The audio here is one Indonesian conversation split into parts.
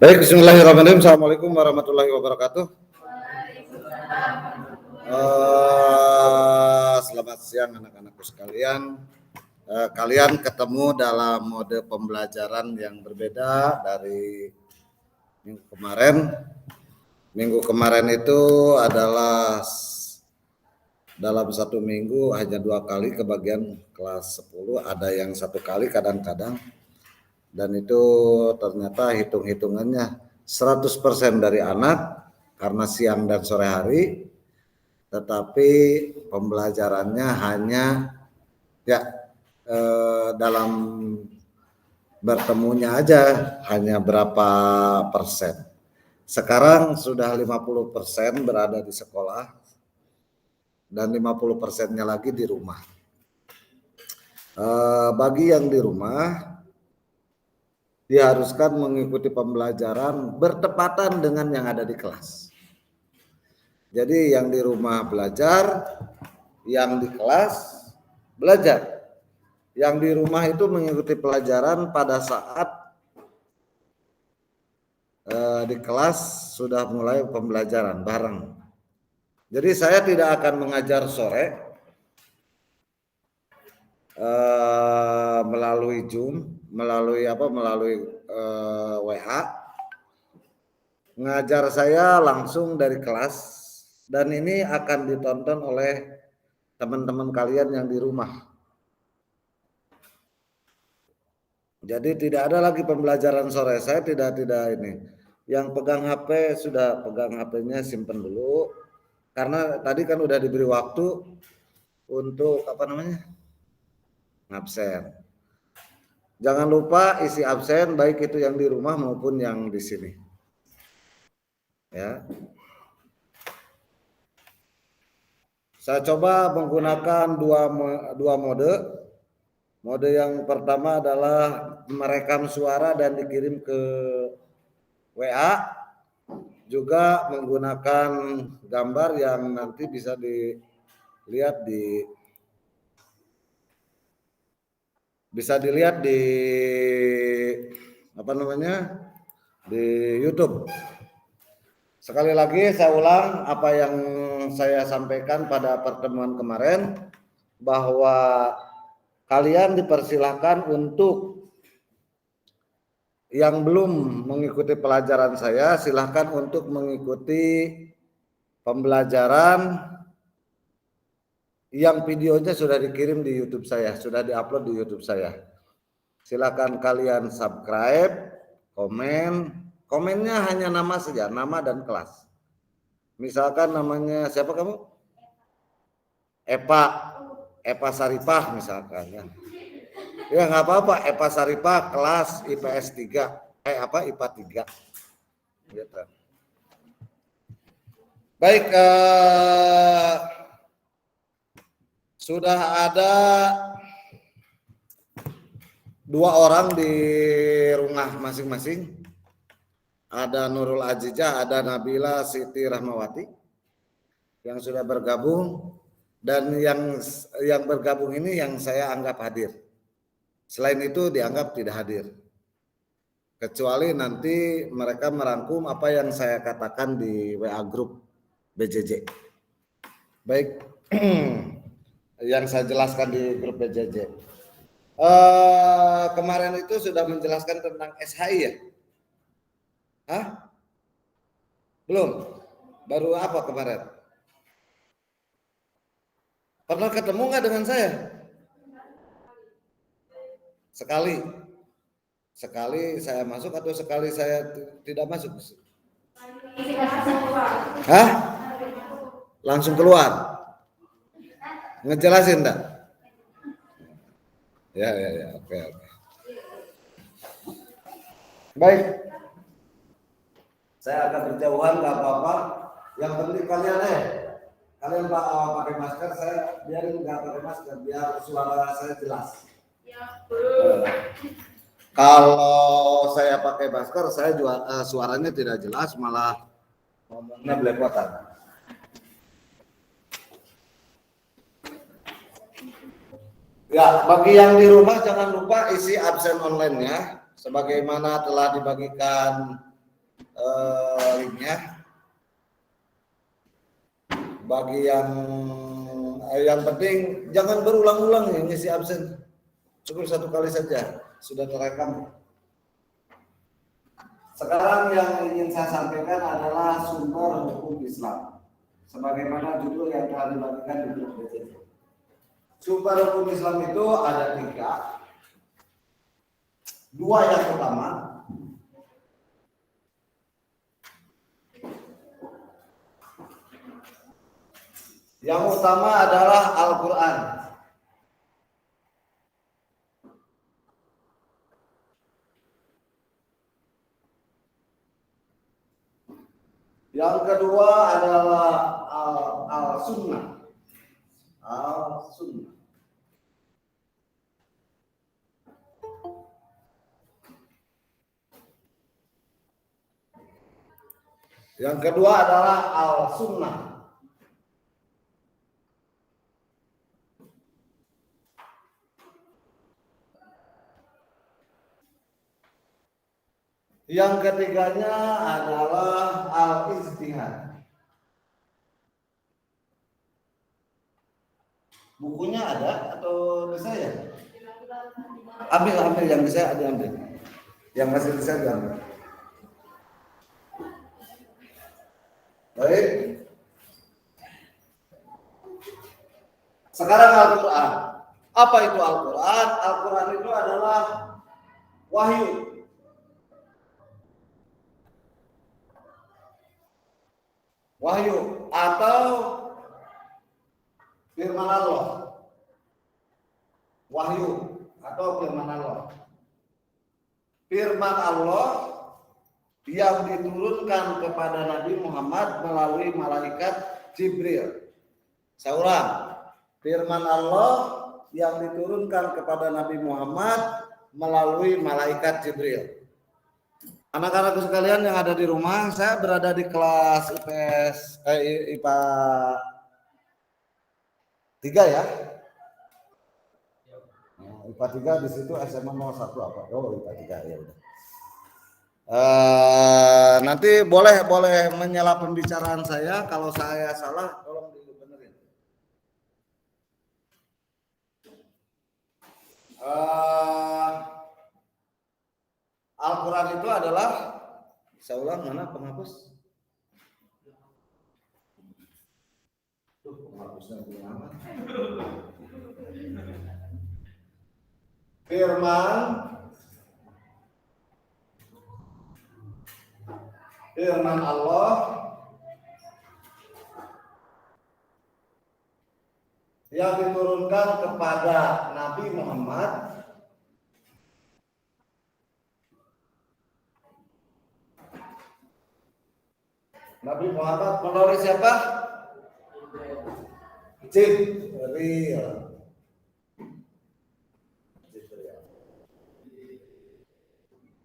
Baik, bismillahirrahmanirrahim. Assalamualaikum warahmatullahi wabarakatuh. Selamat siang anak-anakku sekalian. Kalian ketemu dalam mode pembelajaran yang berbeda dari minggu kemarin. Minggu kemarin itu adalah dalam satu minggu hanya 2 kali kebagian kelas 10, ada yang 1 kali kadang-kadang. Dan itu ternyata hitung-hitungannya 100% dari anak karena siang dan sore hari, tetapi pembelajarannya hanya dalam bertemunya aja hanya berapa persen. Sekarang sudah 50% berada di sekolah dan 50%-nya lagi di rumah. Bagi yang di rumah diharuskan mengikuti pembelajaran bertepatan dengan yang ada di kelas. Jadi yang di rumah belajar, yang di kelas belajar. Yang di rumah itu mengikuti pelajaran pada saat di kelas sudah mulai pembelajaran bareng. Jadi saya tidak akan mengajar sore melalui Zoom, melalui WA. Ngajar saya langsung dari kelas dan ini akan ditonton oleh teman-teman kalian yang di rumah. Jadi tidak ada lagi pembelajaran sore. Saya tidak ini. Yang pegang HP sudah pegang HP-nya simpen dulu. Karena tadi kan udah diberi waktu untuk absen. Jangan lupa isi absen baik itu yang di rumah maupun yang di sini. Ya. Saya coba menggunakan dua mode. Mode yang pertama adalah merekam suara dan dikirim ke WA. Juga menggunakan gambar yang nanti bisa dilihat di di YouTube. Sekali lagi saya ulang apa yang saya sampaikan pada pertemuan kemarin, bahwa kalian dipersilahkan untuk yang belum mengikuti pelajaran saya, silahkan untuk mengikuti pembelajaran yang videonya sudah dikirim di YouTube saya, sudah diupload di YouTube saya. Silahkan kalian subscribe, komennya hanya nama saja, nama dan kelas. Misalkan namanya siapa kamu? Epa Saripah misalkan ya. Ya nggak apa-apa, Epa Saripah kelas IPS 3, IPA 3. Gitu. Baik, sudah ada 2 orang di rumah masing-masing. Ada Nurul Azizah, ada Nabila Siti Rahmawati yang sudah bergabung, dan yang bergabung ini yang saya anggap hadir. Selain itu dianggap tidak hadir. Kecuali nanti mereka merangkum apa yang saya katakan di WA grup BJJ. Baik, yang saya jelaskan di grup BJJ. Kemarin itu sudah menjelaskan tentang SHI ya? Hah? Belum? Baru apa kemarin? Pernah ketemu nggak dengan saya? Sekali saya masuk atau sekali saya tidak masuk? Hah? Langsung keluar? Ngejelasin enggak? Ya, oke. Baik. Saya akan berjauhan, nggak apa-apa. Yang penting kalian pakai masker, saya biarin nggak pakai masker biar suara saya jelas. Kalau saya pakai masker, saya juga suaranya tidak jelas, malah ngomongnya belepotan. Ya, bagi yang di rumah jangan lupa isi absen online-nya. sebagaimana telah dibagikan linknya. Bagi yang penting jangan berulang-ulang ya ngisi absen, cukup satu kali saja sudah terekam. Sekarang yang ingin saya sampaikan adalah sumber hukum Islam, sebagaimana judul yang telah dibagikan di grup BCC. Sumber hukum Islam itu ada 3, 2 yang utama. Yang utama adalah Al-Quran. Yang kedua adalah Al-Sunnah. Al-Sunnah. Yang kedua adalah Al-Sunnah. Yang ketiganya adalah al-ijtihad. Bukunya ada atau bisa ya? Ambil yang bisa diambil. Yang masih bisa diambil. Baik. Sekarang Al-Quran. Apa itu Al-Quran? Al-Quran itu adalah wahyu. Wahyu atau firman Allah. Wahyu atau firman Allah. Firman Allah yang diturunkan kepada Nabi Muhammad melalui malaikat Jibril. Saya ulang. Firman Allah yang diturunkan kepada Nabi Muhammad melalui malaikat Jibril. Anak-anakku sekalian yang ada di rumah, saya berada di kelas IPA 3 ya. IPA 3 di situ SMA 01 apa? Oh, IPA 3 ya udah. Nanti boleh menyela pembicaraan saya, kalau saya salah tolong dibenerin. Al-Quran itu adalah, saya ulang, mana penghapus? Penghapusnya gimana? Firman Allah yang diturunkan kepada Nabi Muhammad melalui siapa? Jibril.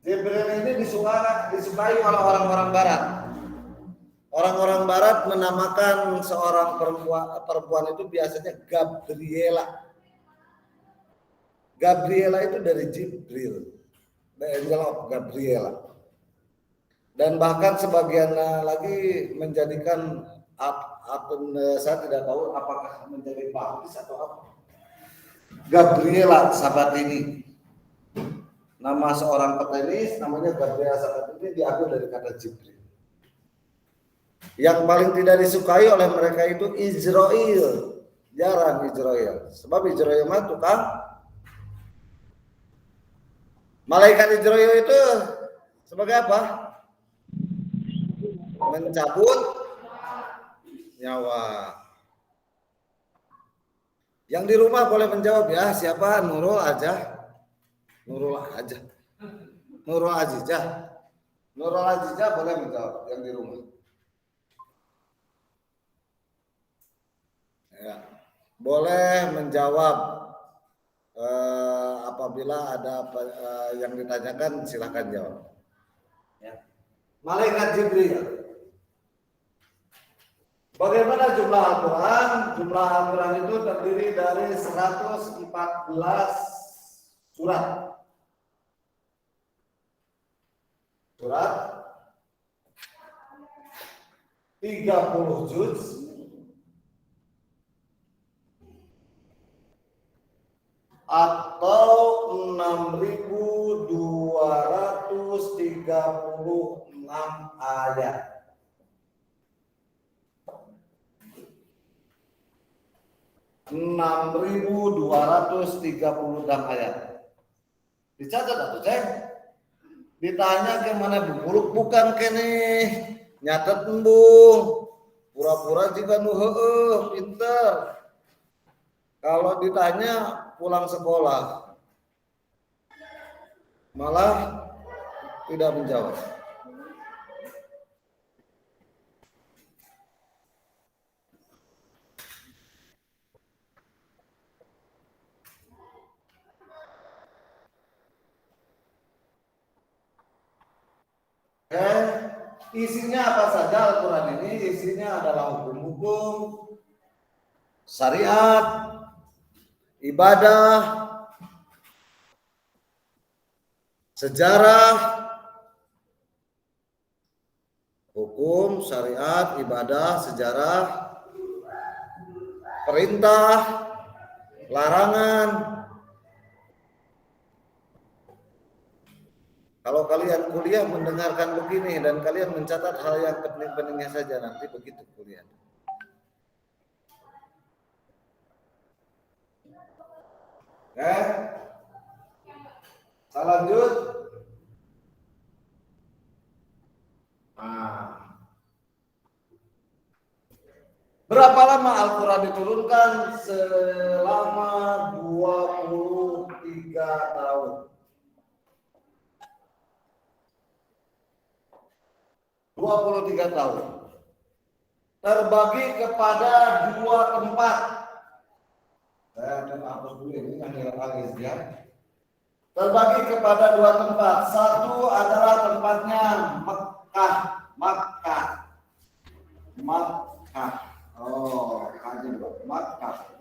Jibril ini disukai oleh orang-orang Barat. Orang-orang Barat menamakan seorang perempuan itu biasanya Gabriela. Gabriela itu dari Jibril. The angel of Gabriela. Dan bahkan sebagian lagi menjadikan saya tidak tahu apakah menjadi baptis atau apa. Gabriela Sabatini. Nama seorang petenis namanya Gabriela Sabatini diambil dari kata Jibril. Yang paling tidak disukai oleh mereka itu Israel. Jarang Israel. Sebab Israel mah tukang. Malaikat Israel itu sebagai apa? Mencabut nyawa. Yang di rumah boleh menjawab ya, siapa? Nurul Azizah. Nurul Azizah boleh menjawab yang di rumah. Ya. Boleh menjawab apabila ada yang ditanyakan, silakan jawab. Ya. Malaikat Jibril. Bagaimana jumlah Al-Quran? Jumlah Al-Quran itu terdiri dari 114 surat. surat 30 juz atau 6.236 ayat. 6.236 ayat. Dicatat atau cek? Ditanya ke mana buku bukan kene nyatet embung. Pura-pura juga nu heueuh pinter. Kalau ditanya pulang sekolah malah tidak menjawab. Isinya apa saja Al-Quran ini? Isinya adalah hukum-hukum, syariat, ibadah, sejarah, hukum, syariat, ibadah, sejarah, perintah, larangan. Kalau kalian kuliah mendengarkan begini dan kalian mencatat hal yang penting-pentingnya saja, nanti begitu kuliah. Lanjut. Berapa lama Al-Quran diturunkan? Selama 23 tahun. 23 tahun. Terbagi kepada 2 tempat. Saya akan hapus dulu ini yang lagi ya. Terbagi kepada 2 tempat. Satu adalah tempatnya Makkah. Oh, kaji Makkah.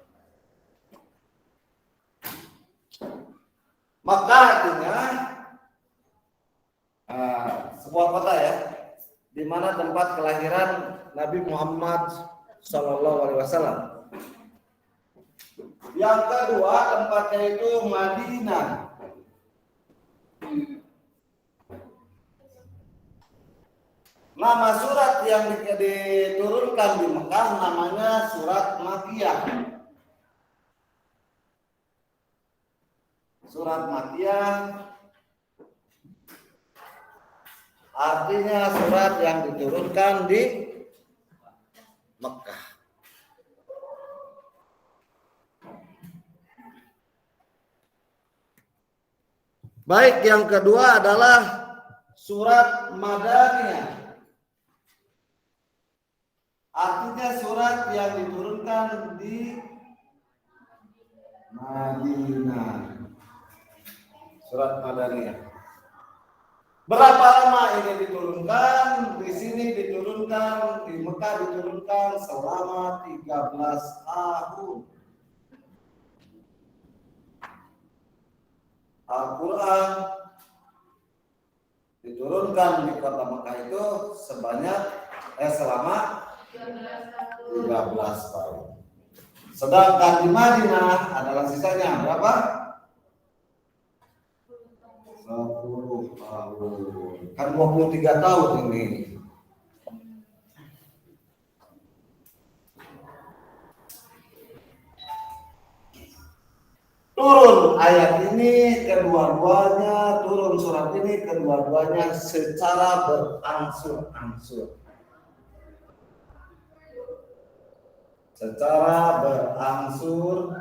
Makkah artinya sebuah kota ya, di mana tempat kelahiran Nabi Muhammad SAW. Yang kedua tempatnya itu Madinah. Nama surat yang diturunkan di Mekah namanya surat Makkiyah. Surat Makkiyah artinya surat yang diturunkan di Mekah. Baik, yang kedua adalah surat Madaniyah. Artinya surat yang diturunkan di Madinah. Surat Madaniyah. Berapa lama ini diturunkan? Di sini diturunkan, di Mekah diturunkan selama 13 tahun. Al-Quran diturunkan di kota Mekah itu selama 13 tahun. Sedangkan di Madinah adalah sisanya berapa? 10 tahun. Kan 23 tahun ini. Turun ayat ini kedua-duanya, turun surat ini kedua-duanya secara berangsur-angsur. Secara berangsur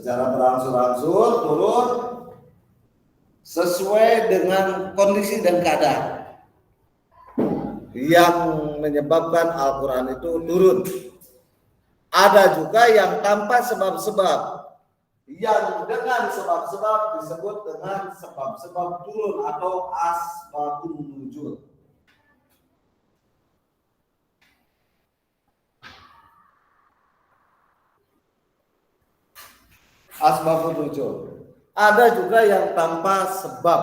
berangsur-angsur turun sesuai dengan kondisi dan keadaan yang menyebabkan Al-Quran itu turun. Ada juga yang tanpa sebab-sebab, yang dengan sebab-sebab disebut dengan sebab-sebab turun atau asbabun nuzul. asbabun nuzul. Ada juga yang tanpa sebab.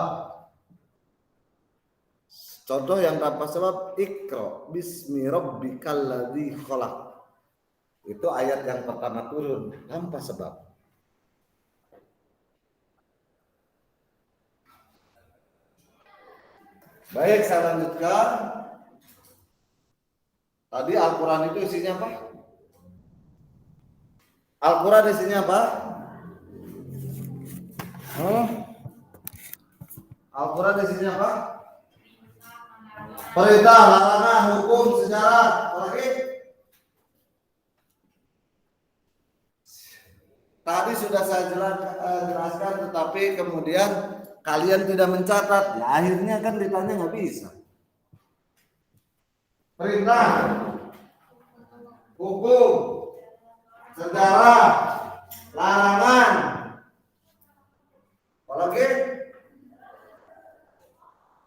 Contoh yang tanpa sebab, Iqra bismi rabbikal ladzi khalaq. Itu ayat yang pertama turun tanpa sebab. Baik, saya lanjutkan. Tadi Al-Quran itu isinya apa? Al-Quran isinya apa? Al-Quran isinya apa? Perintah, larangan, hukum, sejarah. Lagi? Tadi sudah saya jelaskan, tetapi kemudian kalian tidak mencatat. Ya, akhirnya kan ditanya nggak bisa. Perintah, hukum, sejarah, larangan. Apalagi?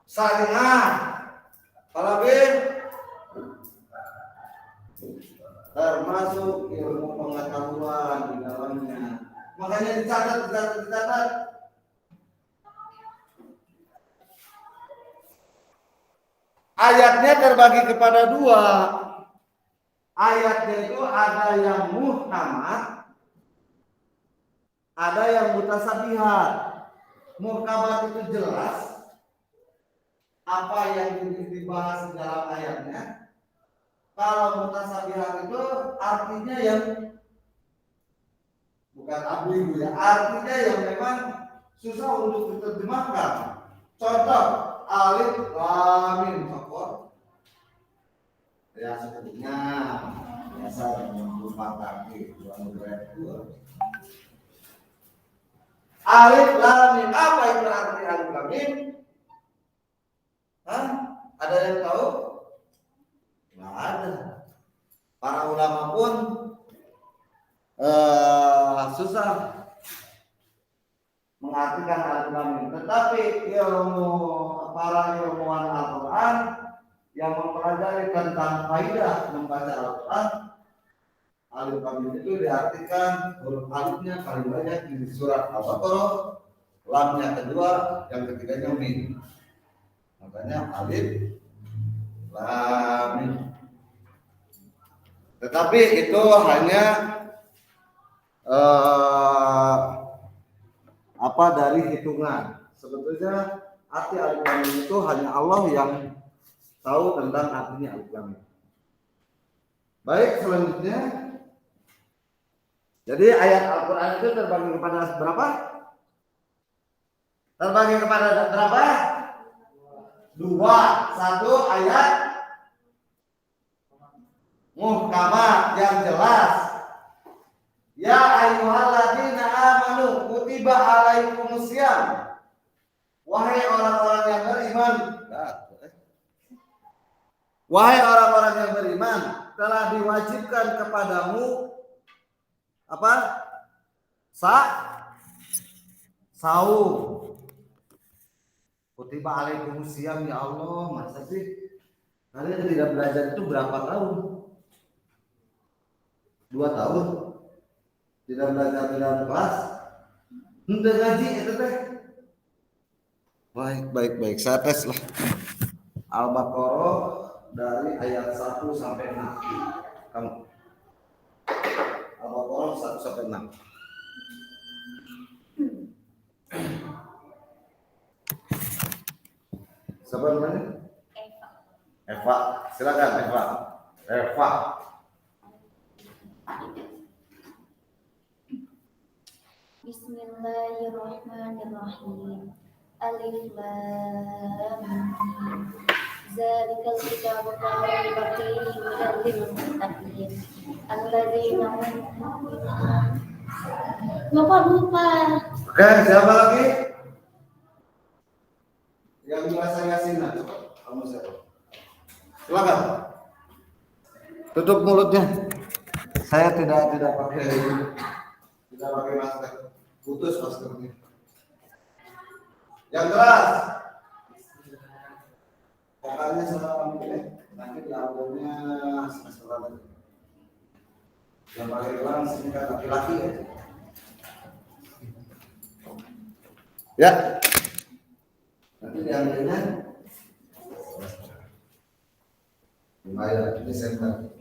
Syariah. Apalagi? Termasuk ilmu pengetahuan di dalamnya. Makanya dicatat. Ayatnya terbagi kepada dua. Ayatnya itu ada yang muhkamat, ada yang mutasabihat. Muhkamat itu jelas apa yang dibahas di dalam ayatnya. Kalau mutasabihat itu artinya yang bukan ambigu ya, artinya yang memang susah untuk diterjemahkan. Contoh alif lam mim fakor. Ya sebetulnya biasa berupa kaki dua. Alif lam mim, apa yang berarti alif lam mim? Ada yang tahu? Nggak ada. Para ulama pun susah mengartikan alif lam mim. Tetapi para ilmuwan Al-Quran yang mempelajari tentang faidah membaca Al-Quran, alif lam mim itu diartikan huruf alifnya paling banyak di surat Al-Baqarah, lamnya kedua, yang ketiganya mim. Makanya alif lam mim. Tetapi itu hanya dari hitungan. Sebetulnya arti alif lam mim itu hanya Allah yang tahu tentang artinya alif lam mim. Baik, selanjutnya. Jadi ayat Al-Quran itu terbagi kepada berapa? Terbagi kepada berapa? Dua. Satu ayat muhkamat yang jelas. Ya ayyuhalladzina amanu kutiba alaikumusiyam. Wahai orang-orang yang beriman. Wahai orang-orang yang beriman, telah diwajibkan kepadamu apa? Saum. Kutiba alaikumusiyam, ya Allah, masa sih kalian tidak belajar itu berapa tahun? 2 tahun? Tidak belajar dalam kelas? Untuk ngaji itu teh. Baik, saya tes lah. Al-Baqarah dari ayat 1 sampai 6. Kamu. Al-Baqarah 1 sampai 6. Siapa namanya? Eva. Silakan Eva. Bismillahirrahmanirrahim. Alif lam mim. Zalikal kitabu la raiba fihi hudal lil muttaqin. Alladzina lupa. Oke, siapa lagi? Yang merasa yasinan, coba. Kamu siapa? Silakan. Tutup mulutnya. Saya tidak pakai masker. Putus maskernya. Yang keras. Pokoknya salah nanti di albumnya semester lagi. Yang pakai gelang sini kan laki-laki ya. Ya. Nanti diambilnya lumayan di center.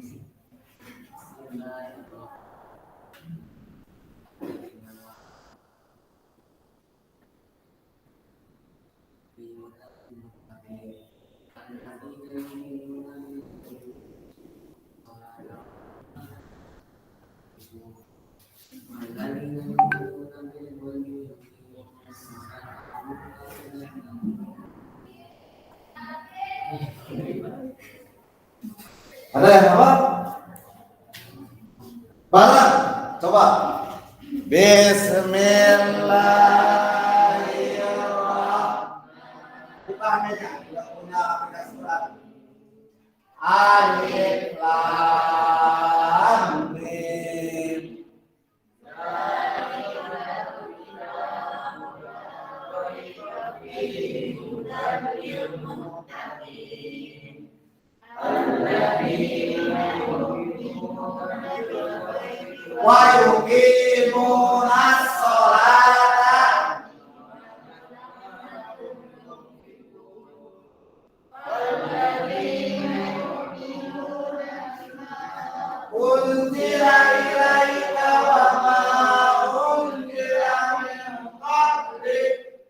Ada yang apa? Barang. Coba. Bismillahirrahmanirrahim. Buka meja, tidak punya aplikasi surat. Alif Lam Mim. Wa yuqimunas sholata unzila ilaika wa ma unzila min qablik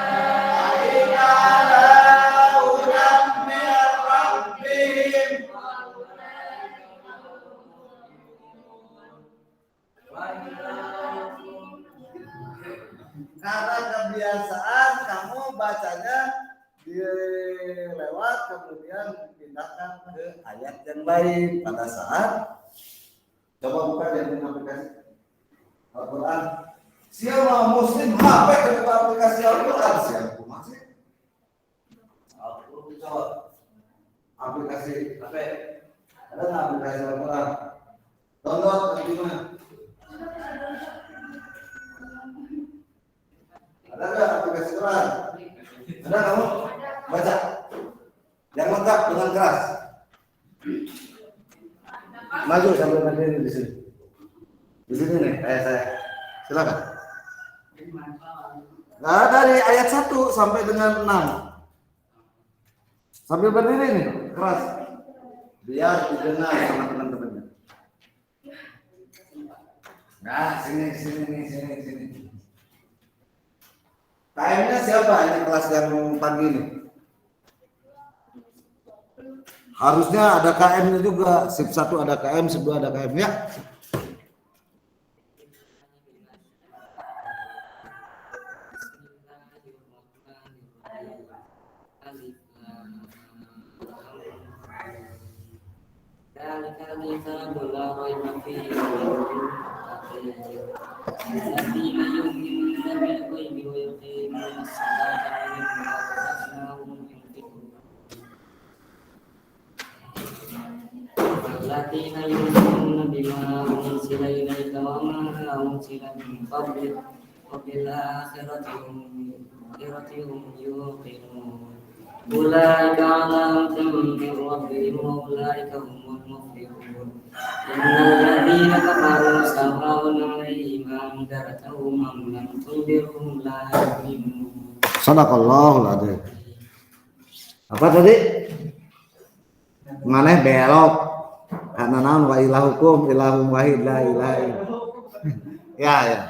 ulaika ala hudan min rabbihim. Karena kebiasaan kamu bacanya dilewat kemudian dipindahkan ke ayat yang lain pada saat coba buka dari aplikasi Al-Quran. Siapa muslim HP ke aplikasi Al-Quran siapa masih? Aku coba aplikasi HP ada nggak aplikasi Al-Quran? Download di mana? Ada nggak aplikasi Quran? Ada kamu? Baca. Yang lengkap dengan keras. Maju sambil berdiri di sini. Di sini nih, kayak saya. Silakan. Nah, dari ayat 1 sampai dengan 6. Sambil berdiri nih, keras. Biar didengar sama teman-temannya. Nah, sini. KM-nya siapa? Ini kelas yang pagi ini. Harusnya ada KM-nya juga. Sip 1 ada KM, sip 2 ada KM ya. Alladzina yu'minuna bima unzila ilaika wa ma unzila min qablik wa bil akhirati hum yuqinun. Ulaika 'ala hudan min rabbihim wa ulaika humul muflihun. Innal ladzina kafaru sawa'un 'alaihim anzartahum am lam tunzirhum la yu'minun. Sadaqallahul adzim. Apa tadi? Maneh belok. Karena naon wa ilahukum ilahum wahid la ilaha illallah. Ya.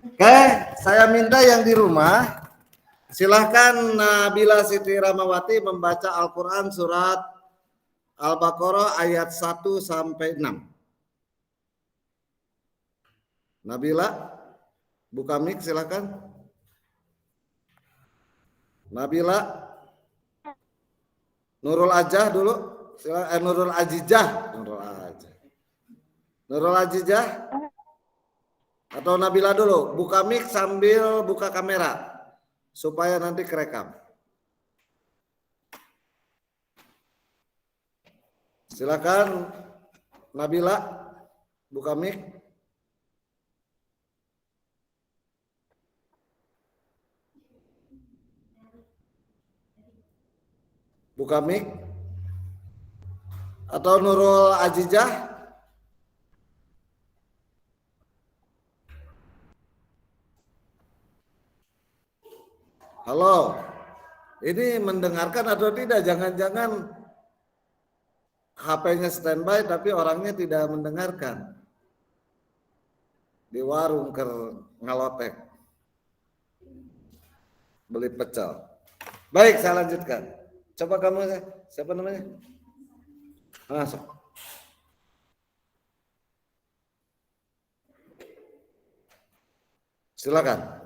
Oke, saya minta yang di rumah silahkan Nabila Siti Ramawati membaca Al-Quran surat Al-Baqarah ayat 1 sampai 6. Nabila, buka mic silahkan. Nabila, Nurul Ajah dulu. Nurul Ajijah atau Nabila dulu buka mic sambil buka kamera supaya nanti kerekam. Silakan Nabila buka mic. Buka mic. Atau Nurul Ajijah Halo, ini mendengarkan atau tidak? Jangan-jangan HP-nya standby tapi orangnya tidak mendengarkan. Di warung ngalotek, beli pecel. Baik, saya lanjutkan. Coba kamu, siapa namanya? Masuk. Silakan.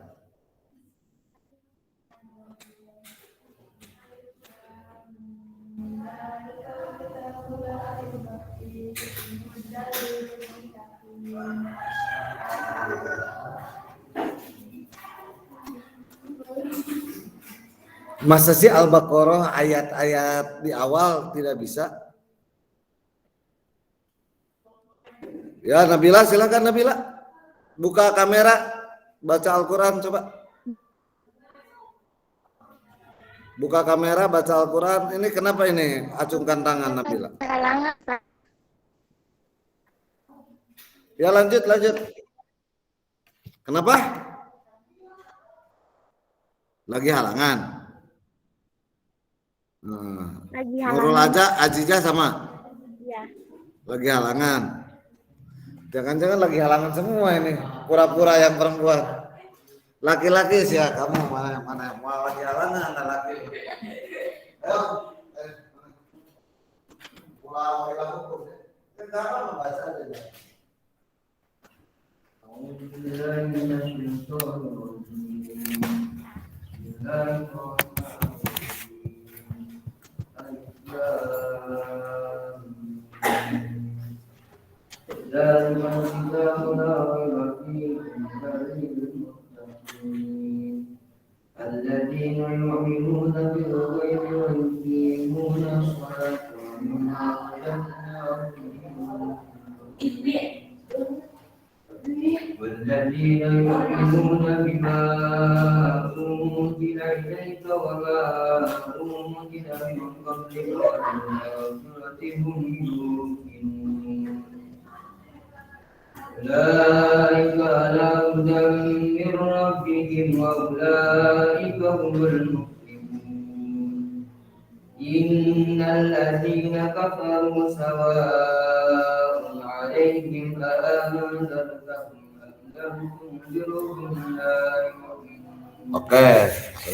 Masa sih Al-Baqarah ayat-ayat di awal tidak bisa? Ya, Nabila, silakan Nabila. Buka kamera, baca Al-Quran coba. Buka kamera, baca Al-Quran. Ini kenapa ini? Acungkan tangan Nabila. Ya, lanjut. Kenapa? Lagi halangan. Lagi Nurul aja, Ajijah sama. Ya. Lagi halangan. Jangan-jangan lagi halangan semua ini. Pura-pura yang perempuan. Laki-laki sih ya, kamu mana mau lagi halangan ada laki. Ayo. Pulang hukum. Kenapa membaca aja? الذين يؤمنون بالغيب ويقيمون الصلاة ومما رزقناهم والذين يؤمنون بما أنزل إليك وما أنزل من قبلك وبالآخرة هم يوقنون أولئك على هدى من ربهم وأولئك هم المفلحون إن الذين كفروا سواء عليهم أأنذرتهم أم لم تنذرهم لا يؤمنون. Oke,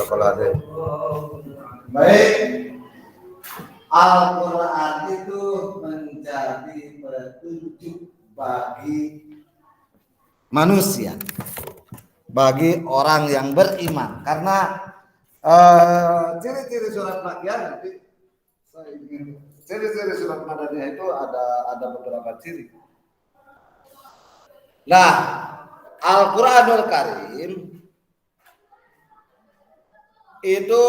kalau ada. Baik. Al-Quran itu menjadi petunjuk bagi manusia, bagi orang yang beriman. Karena ciri-ciri surat Makkiyah nanti ciri-ciri surat Madaniyah itu ada beberapa ciri. Nah, Al-Quranul Karim itu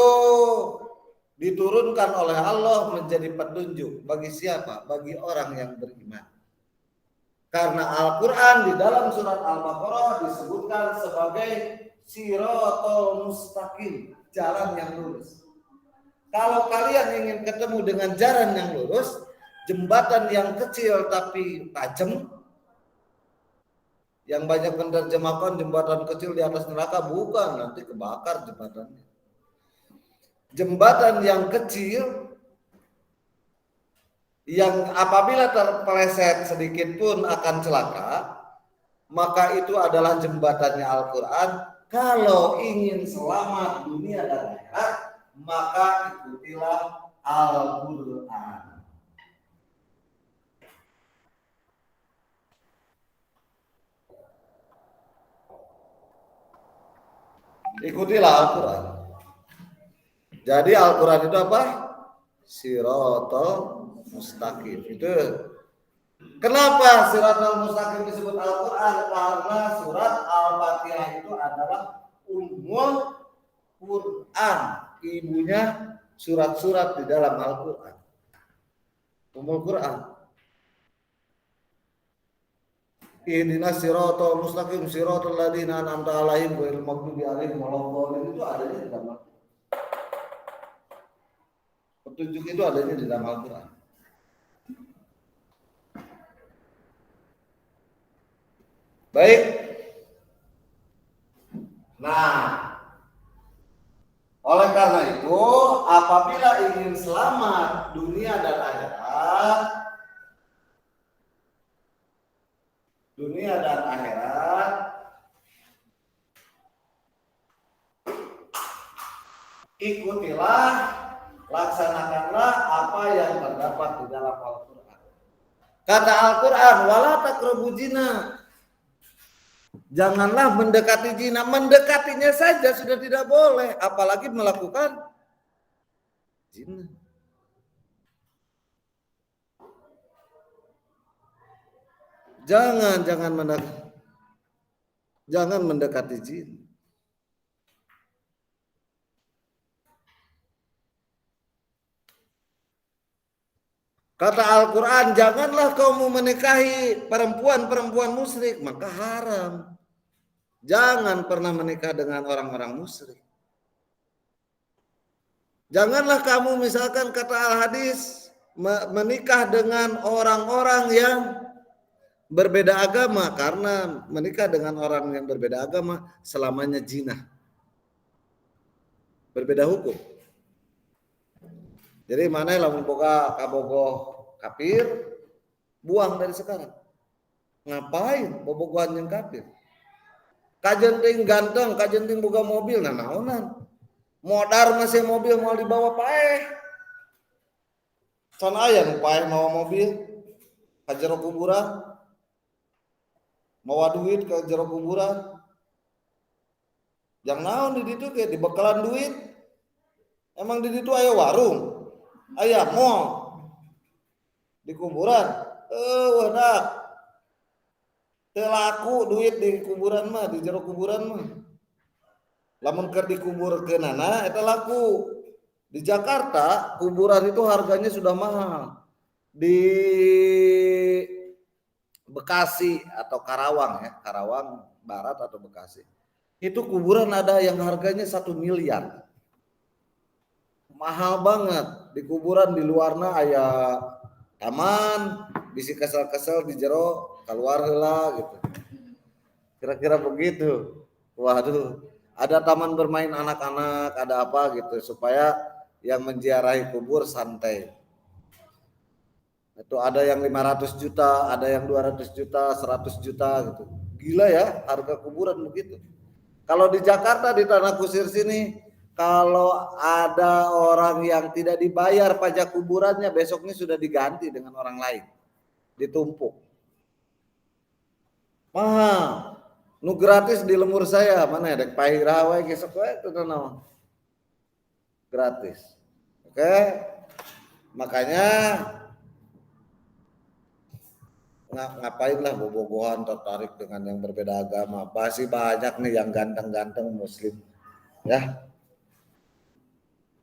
diturunkan oleh Allah menjadi petunjuk bagi siapa? Bagi orang yang beriman. Karena Al-Quran di dalam surat Al-Baqarah disebutkan sebagai Siratal Mustaqim, jalan yang lurus. Kalau kalian ingin ketemu dengan jalan yang lurus, jembatan yang kecil tapi tajam, yang banyak menerjemahkan jembatan kecil di atas neraka, bukan, nanti kebakar jembatannya. Jembatan yang kecil yang apabila terpeleset sedikit pun akan celaka, maka itu adalah jembatannya Al-Quran. Kalau ingin selamat dunia dan akhirat, maka ikutilah Al-Quran. Ikutilah Al-Quran. Jadi Al-Quran itu apa? Siratal Mustaqim. Itu kenapa Siratal Mustaqim disebut Al-Quran? Karena surat Al-Fatihah itu adalah Ummul Quran, ibunya surat-surat di dalam Al-Quran. Ummul Quran. Ihdinas siratal mustaqim siratal ladzina an'amta 'alaihim ghairil maghdubi 'alaihim waladdallin, itu adanya di dalam petunjuk, itu adanya di dalam Al-Quran. Baik. Nah, ikutilah, laksanakanlah apa yang terdapat di dalam Al-Quran. Kata Al-Quran, wala taqrabu zina. Janganlah mendekati zina. Mendekatinya saja sudah tidak boleh, apalagi melakukan zina. Jangan mendekati zina. Kata Al-Quran, janganlah kamu menikahi perempuan-perempuan musyrik, maka haram. Jangan pernah menikah dengan orang-orang musyrik. Janganlah kamu misalkan kata Al-Hadis menikah dengan orang-orang yang berbeda agama, karena menikah dengan orang yang berbeda agama selamanya zina. Berbeda hukum. Jadi mana lamun boga kabogoh kafir, buang dari sekarang. Ngapain bobogohan yang kafir? Kajenting ganteng, kajenting boga mobil, nah naonan. Modar masih mobil mau dibawa paeh. Can aya nu paeh mawa mobil ka jero kuburan. Mawa duit ke jero kuburan. Yang naon di ditu ge dibekalan duit. Emang di ditu aya warung. Aya mall di kuburan, wadah teu laku duit di kuburan mah, di jero kuburan mah. Lamun keur dikuburkeunana eta laku. Di Jakarta kuburan itu harganya sudah mahal. Di Bekasi atau Karawang ya, Karawang Barat atau Bekasi. Itu kuburan ada yang harganya 1 miliar. Mahal banget. Di kuburan di luarna aya taman, bisi kesel-kesel di jero keluar heula gitu. Kira-kira begitu. Waduh, ada taman bermain anak-anak, ada apa gitu supaya yang menziarahi kubur santai. Itu ada yang 500 juta, ada yang 200 juta, 100 juta gitu. Gila ya harga kuburan begitu. Kalau di Jakarta di Tanah Kusir sini, kalau ada orang yang tidak dibayar pajak kuburannya, besoknya sudah diganti dengan orang lain. Ditumpuk. Mahal. Nu gratis di lemur saya, mana ya? Dek pahira we gesok we itu naon. Gratis. Oke? Makanya ngapain lah bobogohan tertarik dengan yang berbeda agama. Pasti banyak nih yang ganteng-ganteng muslim. Ya.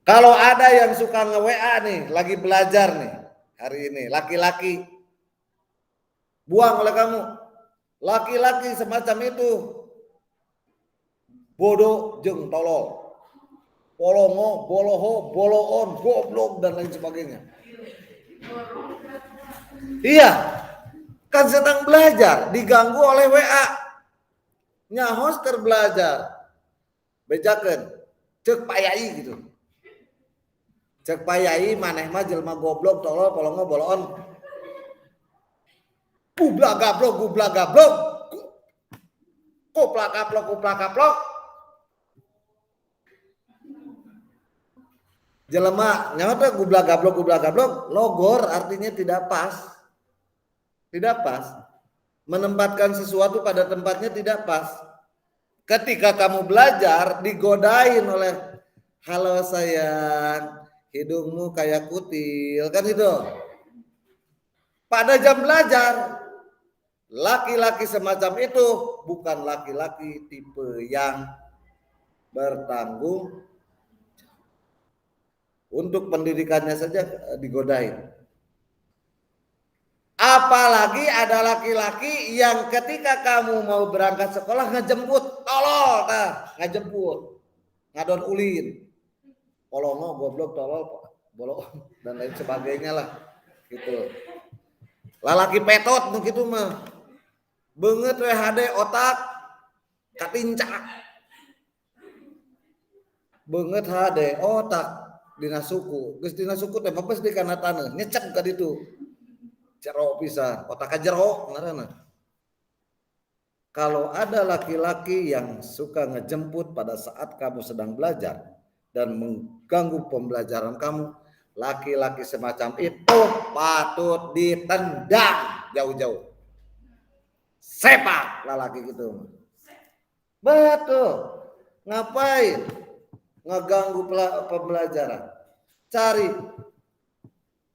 Kalau ada yang suka nge-WA nih, lagi belajar nih hari ini, laki-laki, buang oleh kamu. Laki-laki semacam itu bodoh jeung tolol, polongo, boloho, boloon, goblok dan lain sebagainya. Iya, kan sedang belajar, diganggu oleh WA. Nyahos keur belajar. Bejakeun, ceuk payai gitu. Cek payai maneh mah jelema goblok tolol polongo boloon. Gubla gablok. Kuplak kaplok. Jelema nyawa gubla gablok, logor artinya tidak pas. Tidak pas. Menempatkan sesuatu pada tempatnya tidak pas. Ketika kamu belajar digodain oleh halo sayang, hidungmu kayak kutil, kan itu. Pada jam belajar, laki-laki semacam itu bukan laki-laki tipe yang bertanggung. Untuk pendidikannya saja digodain. Apalagi ada laki-laki yang ketika kamu mau berangkat sekolah ngejemput, tolol, ngejemput, ngadon ulin. Polongo, goblok, tolol, bolong dan lain sebagainya lah, gitu. Lalaki petot begitu mah, banget WHD otak, katincak, banget HD otak, dina suku, geus dina suku teh papes di kana taneuh, nyecep ka ditu, jero pisan, otak jero ngaranna. Kalau ada laki-laki yang suka ngejemput pada saat kamu sedang belajar, dan mengganggu pembelajaran kamu, laki-laki semacam itu patut ditendang jauh-jauh. Sepak lelaki gitu. Betul. Ngapain ngeganggu pembelajaran? Cari.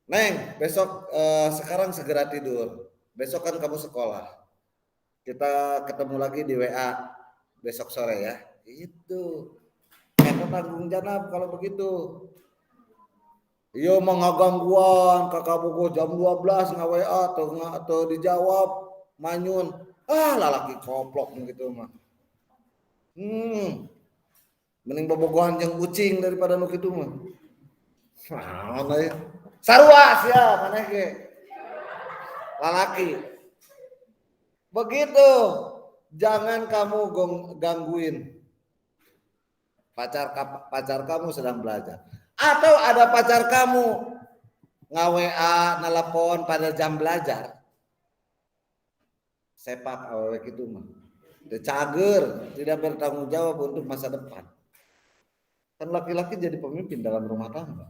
Neng, besok sekarang segera tidur. Besok kan kamu sekolah. Kita ketemu lagi di WA besok sore ya. Itu. Kita tanggung jawab kalau begitu. Iya mah gangguan kakak bogo jam 12 nge WA atau dijawab manyun. Lalaki koplok gitu mah. Mending bobogohan yang kucing daripada nu kitu mah. Mana ya? Sarua sia maneh ge. Lalaki. Begitu. Jangan kamu gangguin pacar kamu sedang belajar. Atau ada pacar kamu nge-WA, nelpon pada jam belajar. Sepak awewe kitu mah. Teu cager, tidak bertanggung jawab untuk masa depan. Kan laki-laki jadi pemimpin dalam rumah tangga.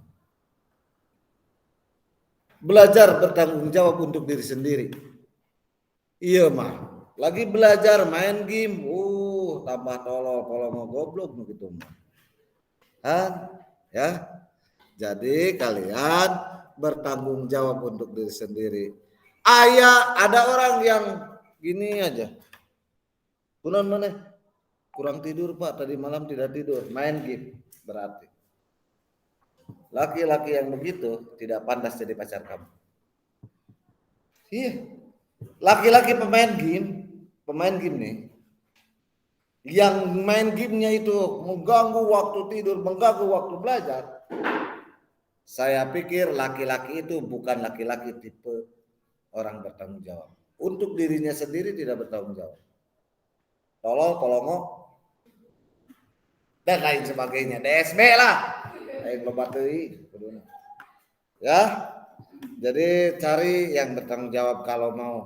Belajar bertanggung jawab untuk diri sendiri. Iya mah, lagi belajar main game, tambah tolol mau goblok begitu mah. Kan? Ya. Jadi kalian bertanggung jawab untuk diri sendiri. Ada orang yang gini aja. Kunaon maneh? Kurang tidur Pak, tadi malam tidak tidur, main game berarti. Laki-laki yang begitu tidak pantas jadi pacar kamu. Iya. Laki-laki pemain game nih, yang main gamenya itu mengganggu waktu tidur, mengganggu waktu belajar. Saya pikir laki-laki itu bukan laki-laki tipe orang bertanggung jawab. Untuk dirinya sendiri tidak bertanggung jawab. Tolol, kolongok, dan lain sebagainya. DSB lah. Lain loba teuing. Ya. Jadi cari yang bertanggung jawab kalau mau.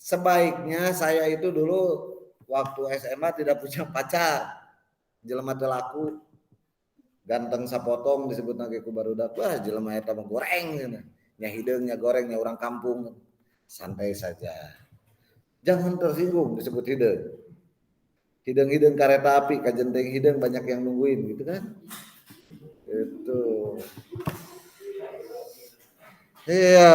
Sebaiknya saya itu dulu waktu SMA tidak punya pacar. Jelema teu laku. Ganteng sapotong disebut lagi ku barudak. Wah, jelema eta mah goreng cenah. Nya hideung nya goreng nya urang kampung. Santai saja. Jangan tersinggung disebut hideung. Hideung-hideung kereta api, kajenteng hideung banyak yang nungguin gitu kan. Itu. Iya.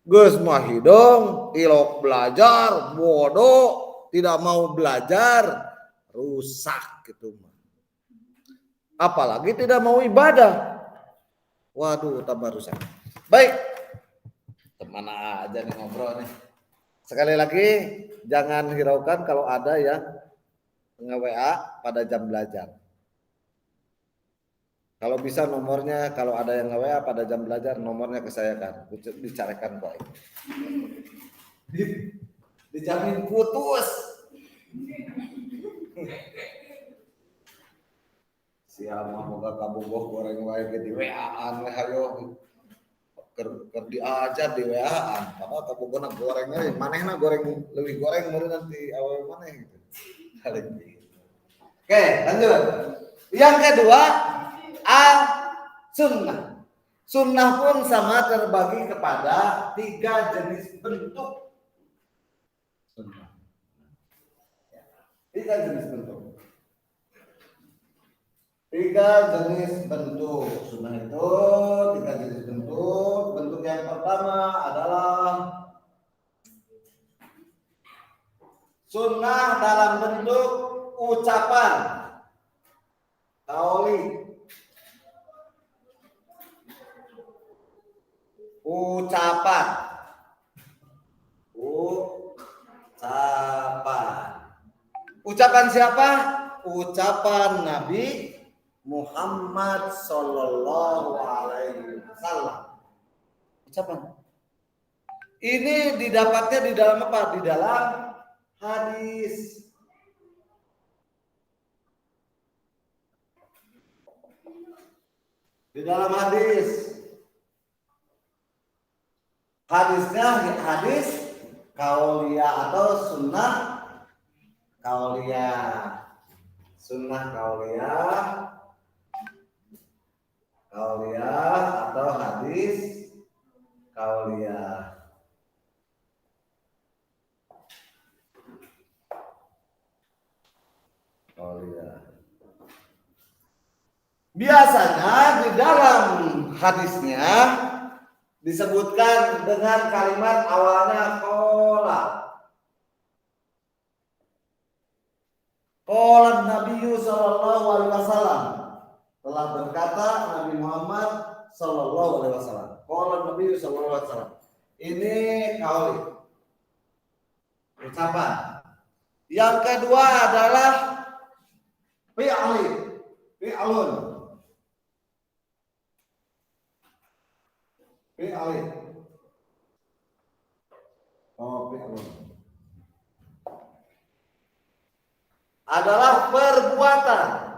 Geus mah hidung, ilok belajar, bodoh, tidak mau belajar, rusak gitu mah. Apalagi tidak mau ibadah. Waduh, tambah rusak. Baik. Kemana aja nih ngobrol nih. Sekali lagi, jangan hiraukan kalau ada yang nge-WA pada jam belajar. Kalau bisa nomornya, kalau ada yang nge-WA pada jam belajar, nomornya ke saya kan, dicarikan kok. Dijamin putus. Siapa moga kabogoh goreng wae ke di WA-an we hayo. Keur diajar di WA-an. Padahal kabogona gorengnya manehna goreng leuwih goreng meureun nanti awewe maneh gitu. Oke, lanjut. Yang kedua, sunnah. Sunnah pun sama terbagi kepada 3 jenis bentuk. Sunnah. 3 jenis bentuk. 3 jenis bentuk. Sunnah itu 3 jenis bentuk. Bentuk yang pertama adalah sunnah dalam bentuk ucapan. Qauli. Ucapan. Ucapan siapa? Ucapan Nabi Muhammad Sallallahu Alaihi Wasallam. Ucapan. Ini didapatnya di dalam apa? Di dalam hadis. Di dalam hadis. Hadisnya hadis kauliyah atau sunnah kauliyah. Sunnah kauliyah Kauliyah atau hadis kauliyah. Biasanya di dalam hadisnya disebutkan dengan kalimat awalnya qala. Qala Nabi sallallahu alaihi wasallam. Telah berkata Nabi Muhammad sallallahu alaihi wasallam. Qala Nabi sallallahu alaihi wasallam. Ini kauli. Ucapan. Yang kedua adalah fi'lun. Fi'lun. Fi'lun. Adalah perbuatan.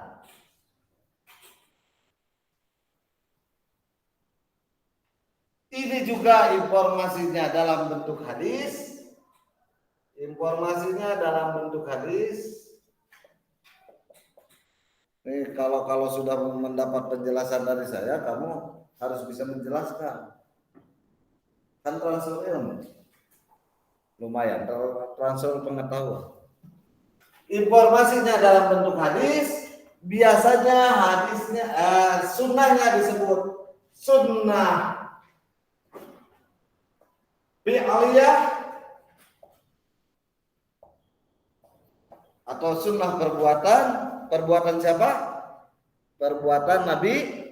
Ini juga informasinya dalam bentuk hadis. Informasinya dalam bentuk hadis. Nih, kalau sudah mendapat penjelasan dari saya, kamu harus bisa menjelaskan. Kan transfer ilmu. Lumayan, transfer pengetahuan. Informasinya dalam bentuk hadis, biasanya hadisnya sunnahnya disebut sunnah fi'liyah atau sunnah perbuatan siapa? Perbuatan Nabi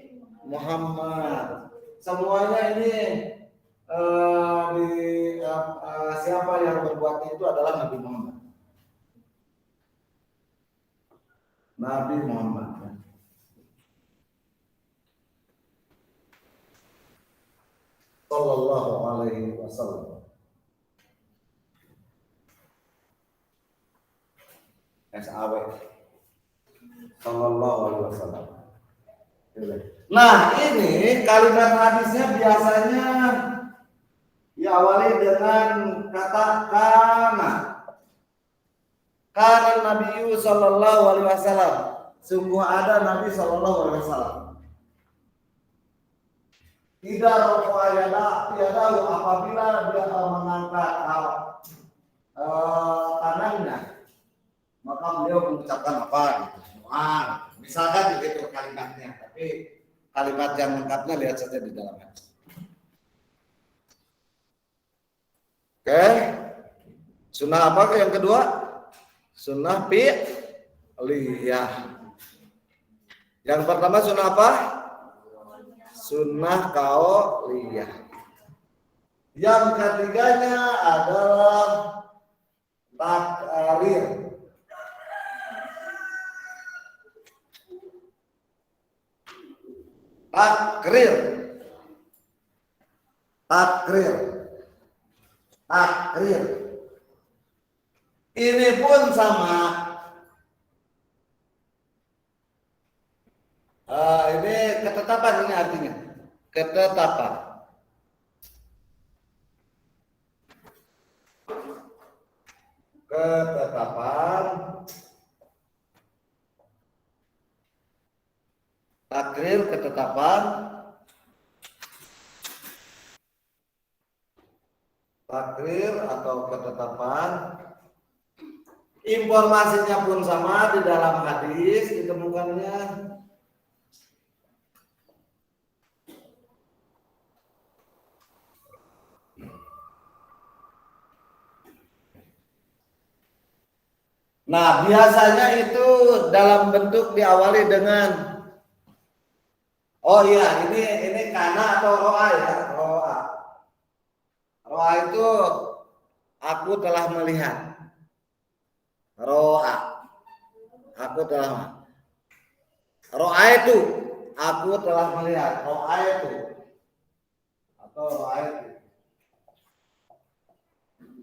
Muhammad. Semuanya ini siapa yang berbuatnya itu adalah Nabi Muhammad. Nabi Muhammad. Sallallahu alaihi wasallam. SAW. Sallallahu alaihi wasallam. Nah, ini kalimat hadisnya biasanya diawali dengan kata kana. Kana Nabi sallallahu alaihi wasallam. Sungguh ada Nabi sallallahu alaihi wasallam. Tidak tiada apabila dia mengangkat tangannya, maka beliau mengucapkan apa gitu. Misalkan begitu kalimatnya, tapi kalimat yang lengkapnya lihat saja di dalam hadis. Oke. Sunnah apa yang kedua? Sunnah fi'liyah. Yang pertama sunnah apa? Sunnah qauliyah. Yang ketiganya adalah takrir. Takrir. Ini pun sama. Ini ketetapan, ini artinya ketetapan. Takrir, ketetapan. Takrir atau ketetapan. Informasinya pun sama, di dalam hadis ditemukannya. Nah, biasanya itu dalam bentuk diawali dengan ini kana atau ro'a ya, ro'a. Ro'a itu aku telah melihat. Ro'a. Aku telah. Ro'a itu aku telah melihat. Ro'a itu atau ro'a itu.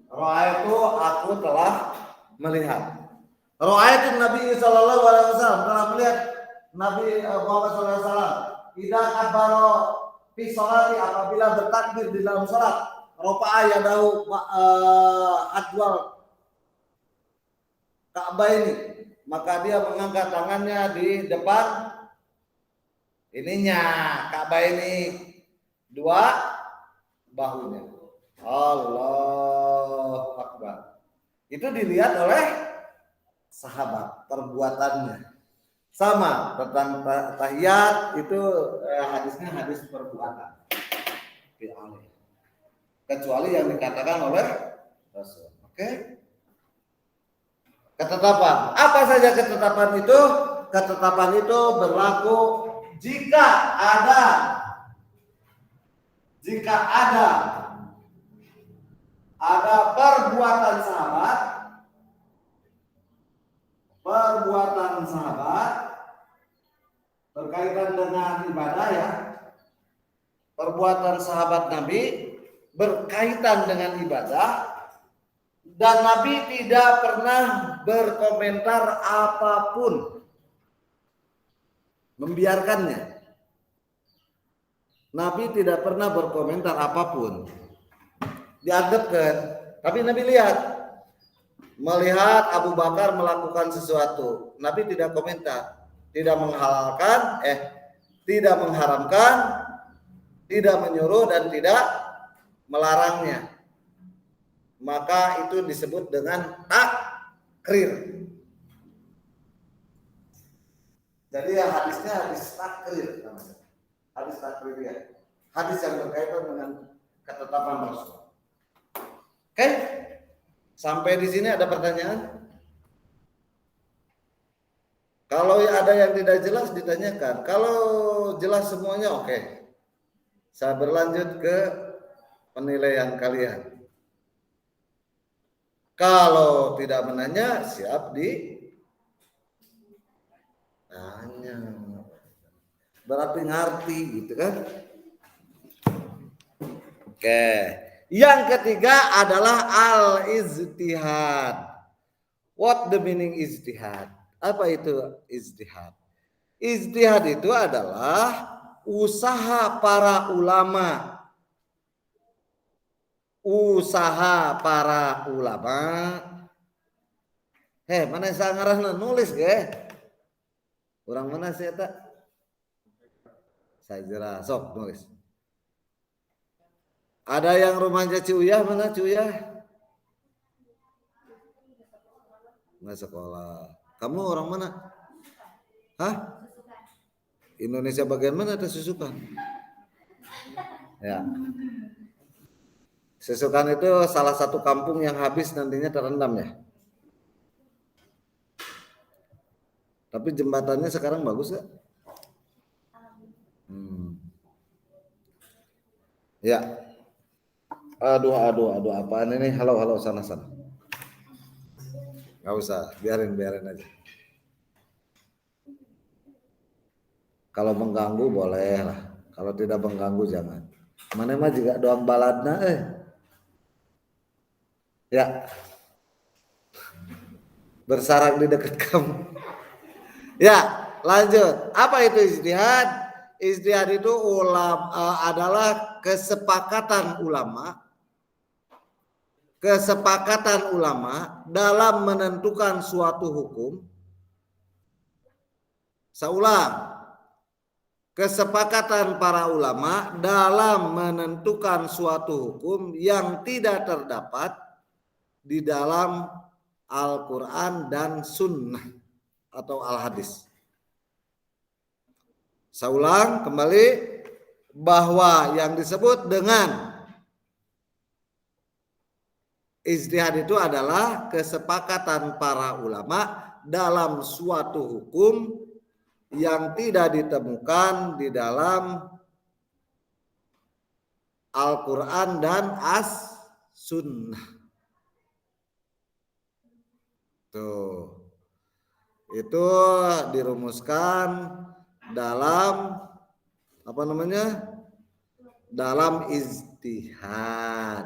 Ro'a itu aku telah melihat. Ra'aitu Nabi sallallahu alaihi wasallam, telah melihat Nabi Muhammad sallallahu alaihi wasallam idza kabbara fi sholati, apabila bertakbir di dalam salat, rafa'a yadahu adwal Ka'bah ini, maka dia mengangkat tangannya di depan ininya, Ka'bah ini 2 bahunya. Allahu Akbar. Itu dilihat oleh sahabat perbuatannya. Sama tentang tahiyat itu hadisnya hadis perbuatan. Kecuali yang dikatakan oleh Rasul. Oke? Ketetapan. Apa saja ketetapan itu? Ketetapan itu berlaku jika ada perbuatan sahabat berkaitan dengan ibadah ya. Perbuatan sahabat Nabi berkaitan dengan ibadah dan Nabi tidak pernah berkomentar apapun, membiarkannya. Nabi tidak pernah berkomentar apapun, diadepkan. Tapi Nabi melihat Abu Bakar melakukan sesuatu, Nabi tidak komentar, tidak menghalalkan, tidak mengharamkan, tidak menyuruh dan tidak melarangnya. Maka itu disebut dengan takrir. Jadi ya hadisnya hadis takrir namanya. Hadis takrir ya. Hadis yang berkaitan dengan ketetapan Rasul. Oke? Sampai di sini ada pertanyaan? Kalau ada yang tidak jelas ditanyakan. Kalau jelas semuanya oke. Saya berlanjut ke penilaian kalian. Kalau tidak menanya, siap ditanya. Berarti ngerti gitu kan? Oke. Yang ketiga adalah al-ijtihad. What the meaning ijtihad? Apa itu ijtihad? Ijtihad itu adalah usaha para ulama. Mana saya ngarahna nulis ge? Orang mana sih eta? Saya jelas sok nulis. Ada yang rumahnya Ciuyah, mana Ciuyah? Nggak sekolah. Kamu orang mana? Hah? Indonesia bagian mana ada Susukan? Ya. Susukan itu salah satu kampung yang habis nantinya terendam ya. Tapi jembatannya sekarang bagus gak? Ya. Aduh apaan ini? Halo sana. Gak usah, biarin aja. Kalau mengganggu boleh lah. Kalau tidak mengganggu jangan. Mana mah juga doang baladna Ya. Bersarang di dekat kamu. Ya, lanjut. Apa itu ijtihad? Ijtihad itu adalah kesepakatan ulama dalam menentukan suatu hukum. Saulang. Kesepakatan para ulama dalam menentukan suatu hukum yang tidak terdapat di dalam Al-Quran dan Sunnah atau Al-Hadis. Saya ulang kembali bahwa yang disebut dengan ijtihad itu adalah kesepakatan para ulama dalam suatu hukum yang tidak ditemukan di dalam Al-Quran dan As-Sunnah. Tuh. Itu dirumuskan dalam dalam ijtihad.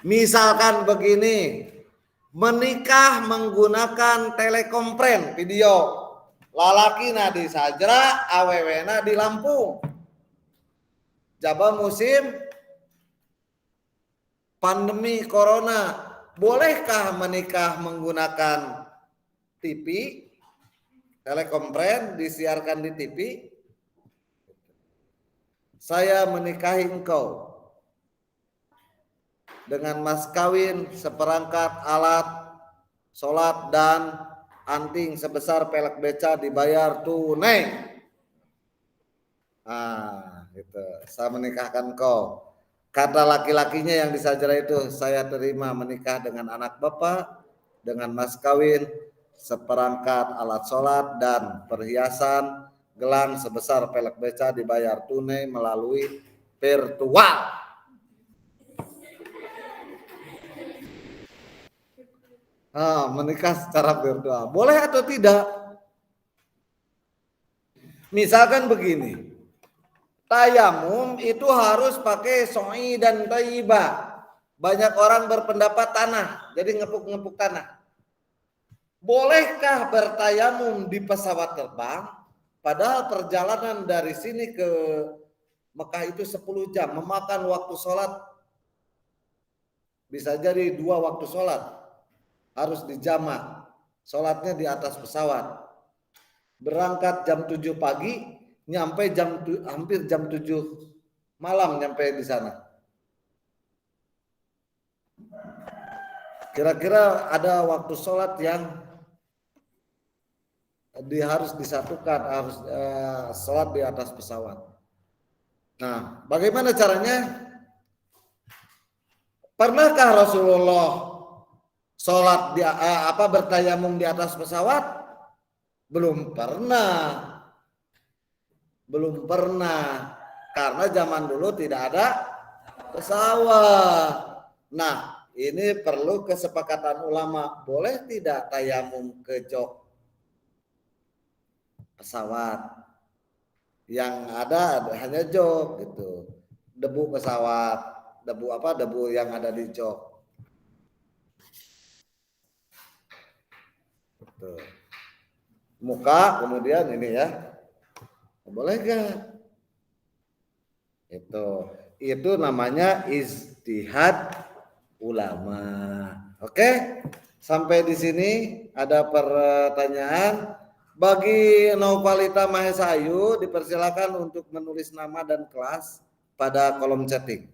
Misalkan begini, menikah menggunakan telekonferensi video. Lalakina di Sajra, awewena di Lampung. Jaba musim pandemi corona, bolehkah menikah menggunakan TV, telekonferensi disiarkan di TV? saya menikahi engkau dengan mas kawin seperangkat alat sholat dan anting sebesar pelek beca dibayar tunai. Gitu. Saya menikahkan engkau. Kata laki-lakinya yang disajarah itu, saya terima menikah dengan anak bapak, dengan mas kawin, seperangkat alat sholat dan perhiasan, gelang sebesar pelek beca dibayar tunai melalui virtual. Menikah secara virtual. Boleh atau tidak? Misalkan begini. Tayamum itu harus pakai soi dan thayyibah. Banyak orang berpendapat tanah, jadi ngepuk-ngepuk tanah. Bolehkah bertayamum di pesawat terbang? Padahal perjalanan dari sini ke Mekah itu 10 jam, memakan waktu sholat bisa jadi 2 waktu sholat. Harus dijamak, sholatnya di atas pesawat. Berangkat jam 7 pagi, nyampe hampir jam 7 malam nyampe di sana. Kira-kira ada waktu sholat yang harus disatukan, harus sholat di atas pesawat. Nah, bagaimana caranya? Pernahkah Rasulullah sholat bertayamum di atas pesawat? Belum pernah. Karena zaman dulu tidak ada pesawat. Nah, ini perlu kesepakatan ulama. Boleh tidak tayamum ke jok pesawat? Yang ada hanya jok gitu. Debu pesawat, debu yang ada di jok. Tuh. Muka kemudian ini ya. Boleh gak? Itu namanya ijtihad ulama. Oke? Sampai di sini ada pertanyaan. Bagi Naupalita Mahesa Ayu dipersilakan untuk menulis nama dan kelas pada kolom chatting.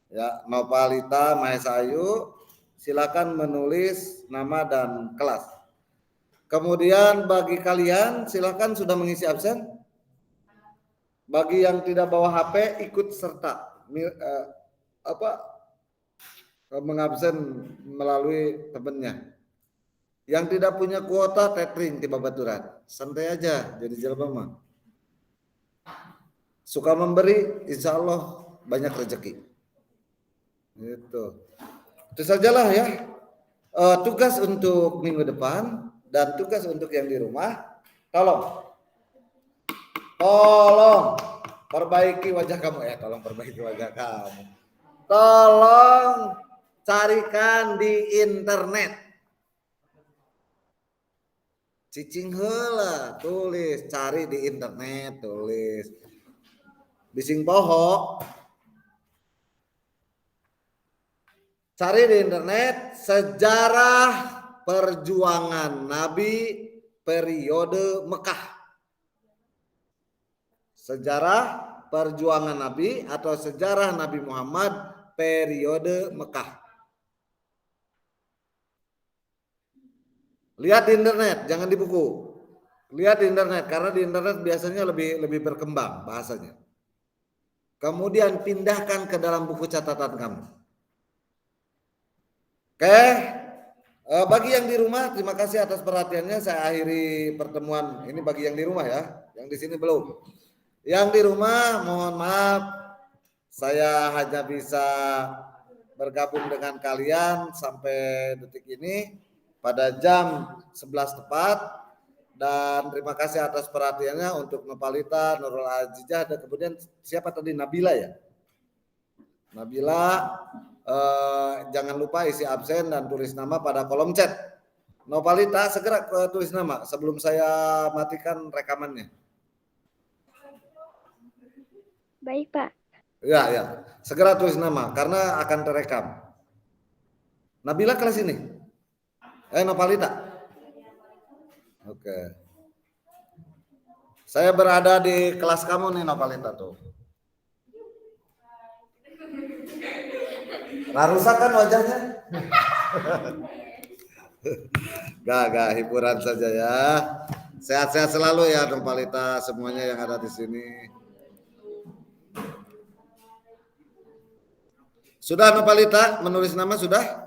Ya, Naupalita Mahesa Ayu silakan menulis nama dan kelas. Kemudian bagi kalian silakan sudah mengisi absen. Bagi yang tidak bawa HP ikut serta mengabsen melalui temannya. Yang tidak punya kuota tethering di babaturan. Santai aja jadi jelema. Suka memberi, insya Allah banyak rezeki. Itu sajalah ya. Tugas untuk minggu depan dan tugas untuk yang di rumah. Tolong perbaiki wajah kamu ya. Tolong carikan di internet. Cicing heula, cari di internet, tulis. Bising poho. Cari di internet sejarah perjuangan Nabi periode Mekah. Sejarah perjuangan Nabi atau sejarah Nabi Muhammad periode Mekah. Lihat di internet, jangan di buku. Lihat di internet karena di internet biasanya lebih berkembang bahasanya. Kemudian pindahkan ke dalam buku catatan kamu. Oke. Bagi yang di rumah, terima kasih atas perhatiannya. Saya akhiri pertemuan ini bagi yang di rumah ya. Yang di sini belum. Yang di rumah, mohon maaf, saya hanya bisa bergabung dengan kalian sampai detik ini pada jam 11 tepat. Dan terima kasih atas perhatiannya untuk Nopalita, Nurul Azizah, dan kemudian siapa tadi? Nabila ya? Nabila, jangan lupa isi absen dan tulis nama pada kolom chat. Nopalita segera tulis nama sebelum saya matikan rekamannya. Baik, Pak. Ya, segera tulis nama karena akan terekam. Nabila kelas ini? Nopalita. Oke. Saya berada di kelas kamu nih Nopalita tuh. Rusak kan wajahnya? Gak, hiburan saja ya. Sehat-sehat selalu ya Nopalita semuanya yang ada di sini. Sudah Nopalita menulis nama sudah?